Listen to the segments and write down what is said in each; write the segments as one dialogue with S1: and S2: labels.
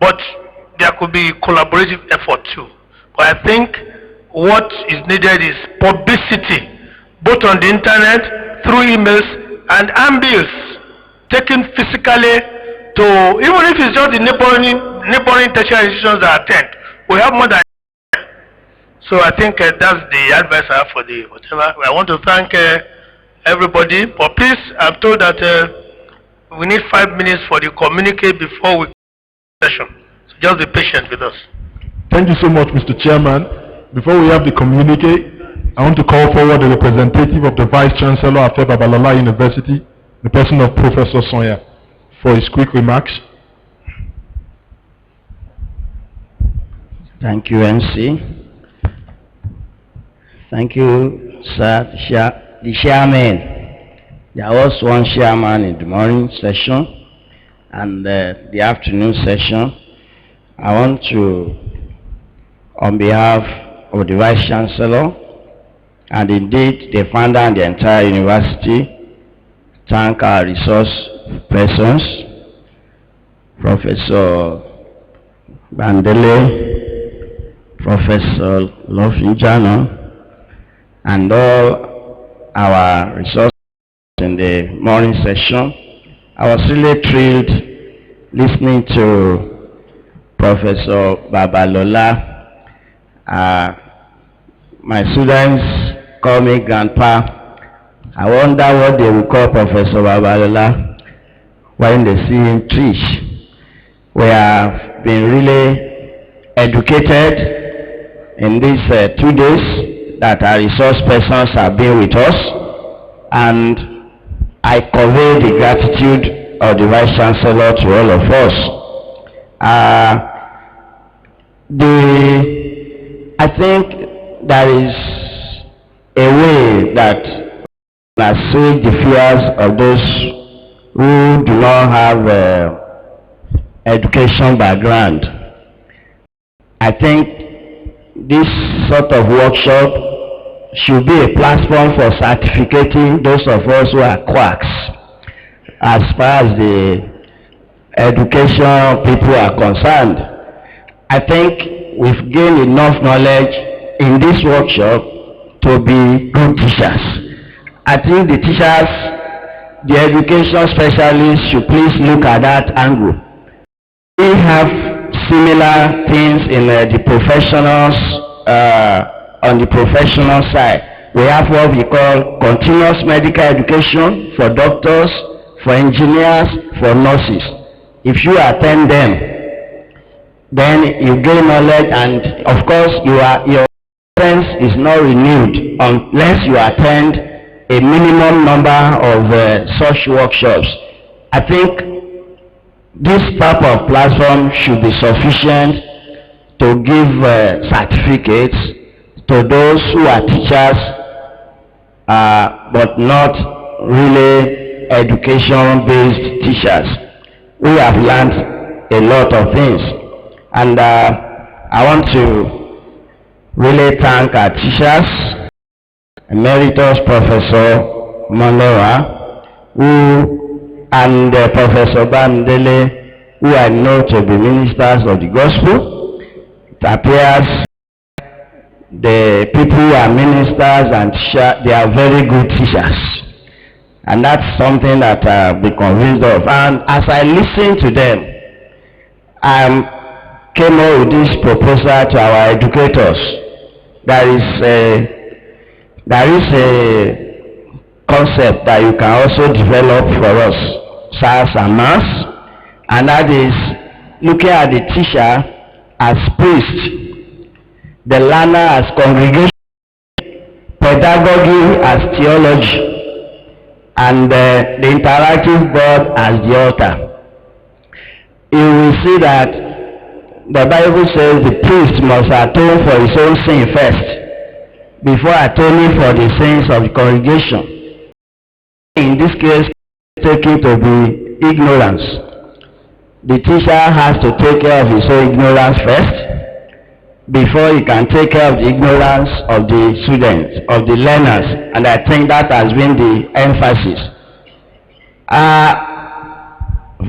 S1: but there could be collaborative effort too. But I think what is needed is publicity, both on the internet, through emails, and handbills, taken physically to, even if it's just the neighboring tertiary institutions that attend. We have more than. So I think that's the advice I have for the whatever. I want to thank everybody, but please, I'm told that we need 5 minutes for the communique before we session. So just be patient with us.
S2: Thank you so much, Mr. Chairman. Before we have the communique, I want to call forward the representative of the Vice Chancellor of Afe Babalola University, the person of Professor Sonia, for his quick remarks.
S3: Thank you, MC. Thank you, sir, the chairman. There was one chairman in the morning session and the afternoon session. I want to, on behalf of the Vice Chancellor and indeed the founder and the entire university, thank our resource persons, Professor Bandele, Professor Lofinjano, and all our resources in the morning session. I was really thrilled listening to Professor Babalola. My students call me Grandpa. I wonder what they will call Professor Babalola when they see him teach. We have been really educated in these 2 days that our resource persons have been with us, and I convey the gratitude of the Vice Chancellor to all of us. I think there is a way that assuage the fears of those who do not have education background. I think this sort of workshop should be a platform for certificating those of us who are quacks as far as the education people are concerned. I think we've gained enough knowledge in this workshop to be good teachers. I think the teachers, the education specialists should please look at that angle. We have similar things in the professionals, on the professional side. We have what we call continuous medical education for doctors, for engineers, for nurses. If you attend them, then you gain knowledge, and of course your sense is not renewed unless you attend a minimum number of such workshops. I think this type of platform should be sufficient to give certificates to those who are teachers but not really education-based teachers. We have learned a lot of things, and I want to really thank our teachers, Emeritus Professor Monora, and Professor Bandele, who I know to be ministers of the gospel. It appears the people who are ministers and teachers, they are very good teachers. And that's something that I've been convinced of. And as I listened to them, I came up with this proposal to our educators. There is a concept that you can also develop for us, SARS and MAS, and that is looking at the teacher as priest, the learner as congregation, pedagogy as theology, and the interactive board as the altar. You will see that the Bible says the priest must atone for his own sin first, before atoning for the sins of the congregation. In this case, taken to be ignorance. The teacher has to take care of his own ignorance first, before he can take care of the ignorance of the students, of the learners, and I think that has been the emphasis.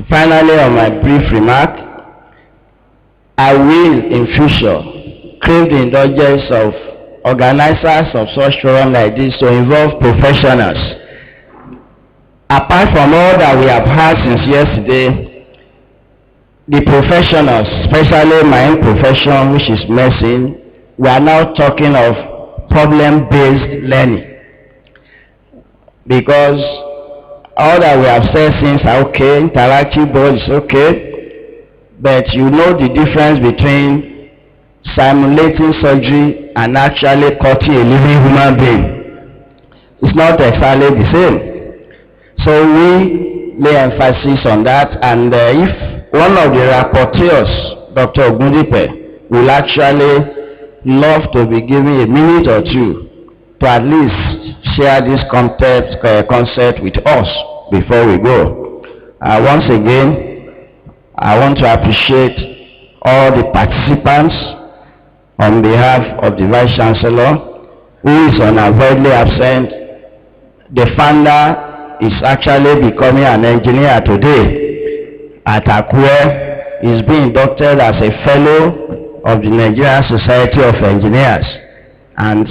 S3: Finally, on my brief remark, I will in future crave the indulgence of organizers of such forum like this to involve professionals. Apart from all that we have had since yesterday, the professionals, especially my own profession, which is medicine, we are now talking of problem-based learning. Because all that we have said since are okay, interactive board is okay, but you know the difference between simulating surgery and actually cutting a living human being. It's not exactly the same. So we lay emphasis on that, and if one of the rapporteurs, Dr. Ogundipe, will actually love to be given a minute or two to at least share this concept with us before we go. Once again, I want to appreciate all the participants on behalf of the Vice Chancellor, who is unavoidably absent. The founder is actually becoming an engineer today at Akure. He's being inducted as a fellow of the Nigerian Society of Engineers. And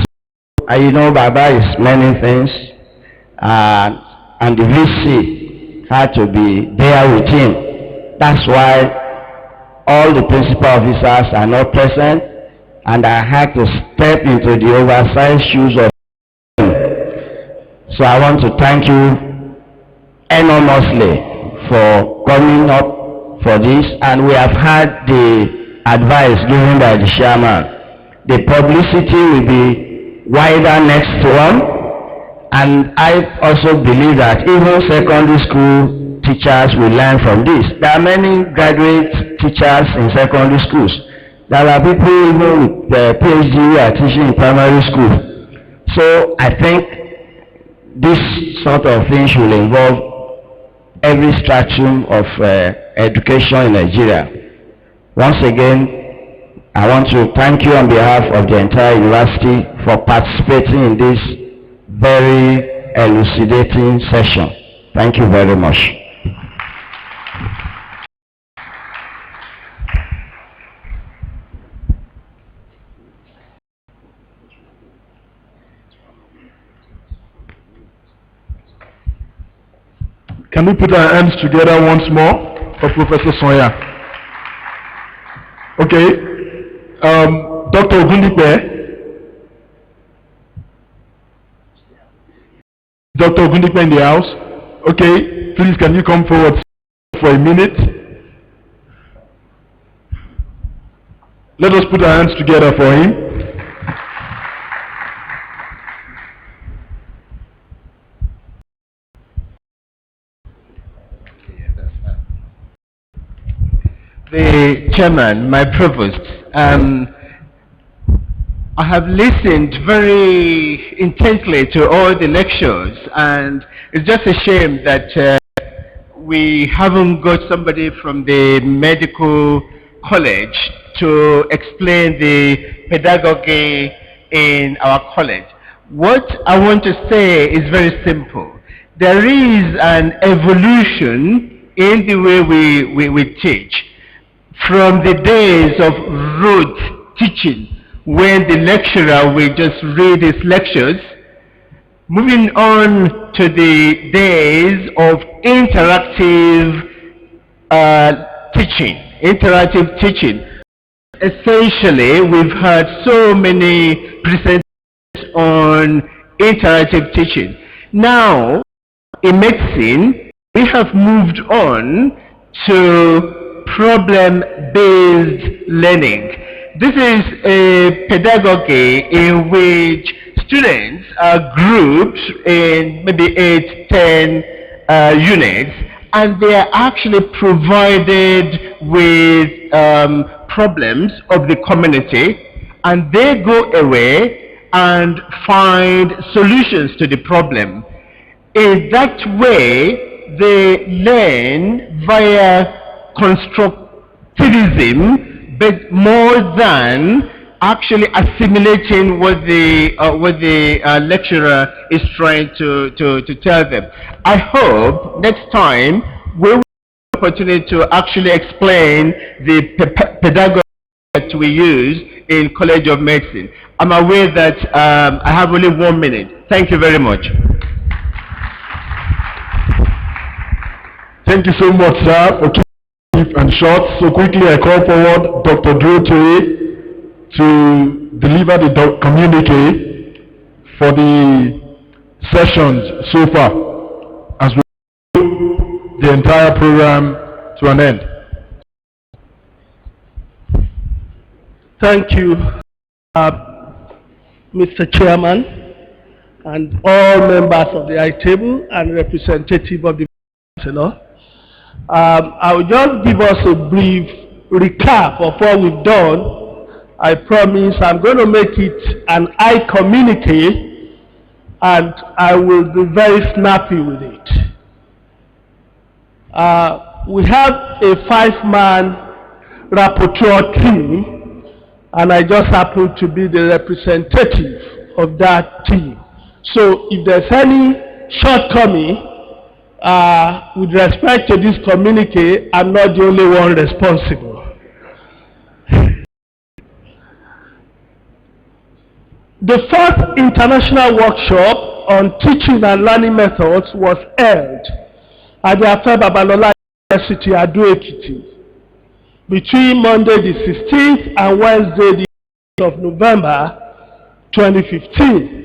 S3: you know, Baba is many things, and the VC had to be there with him. That's why all the principal officers are not present, and I had to step into the oversized shoes of them. So I want to thank you enormously for coming up for this, and we have had the advice given by the chairman. The publicity will be wider next one, and I also believe that even secondary school teachers will learn from this. There are many graduate teachers in secondary schools. There are people even with PhD who are teaching in primary school. So I think this sort of thing should involve every stratum of education in Nigeria. Once again, I want to thank you on behalf of the entire university for participating in this very elucidating session. Thank you very much.
S2: Can we put our hands together once more for Professor Sonya? Okay. Dr. Ogundipe. Dr. Ogundipe in the house. Okay. Please, can you come forward for a minute? Let us put our hands together for him.
S4: The chairman, my provost, I have listened very intently to all the lectures, and it's just a shame that we haven't got somebody from the medical college to explain the pedagogy in our college. What I want to say is very simple. There is an evolution in the way we teach. From the days of rote teaching, when the lecturer will just read his lectures, moving on to the days of interactive teaching. Essentially, we've had so many presentations on interactive teaching. Now, in medicine, we have moved on to problem-based learning. This is a pedagogy in which students are grouped in maybe 8-10 units, and they are actually provided with problems of the community, and they go away and find solutions to the problem. In that way, they learn via constructivism, but more than actually assimilating what the lecturer is trying to tell them. I hope next time we will have the opportunity to actually explain the pedagogy that we use in College of Medicine. I'm aware that I have only 1 minute. Thank you very much.
S2: Thank you so much, sir, for keeping it brief and short. So quickly, I call forward Dr. Duro to deliver the communique for the sessions so far, as we bring the entire program to an end.
S5: Thank you, Mr. Chairman, and all members of the high table and representative of the Chancellor. I will just give us a brief recap of what we've done. I promise I'm going to make it an high communique, and I will be very snappy with it. We have a 5-man rapporteur team, and I just happen to be the representative of that team. So if there's any shortcoming with respect to this communique, I'm not the only one responsible. The first international workshop on teaching and learning methods was held at the Afe Babalola University, Ado-Ekiti, between Monday the 16th and Wednesday the 8th of November 2015.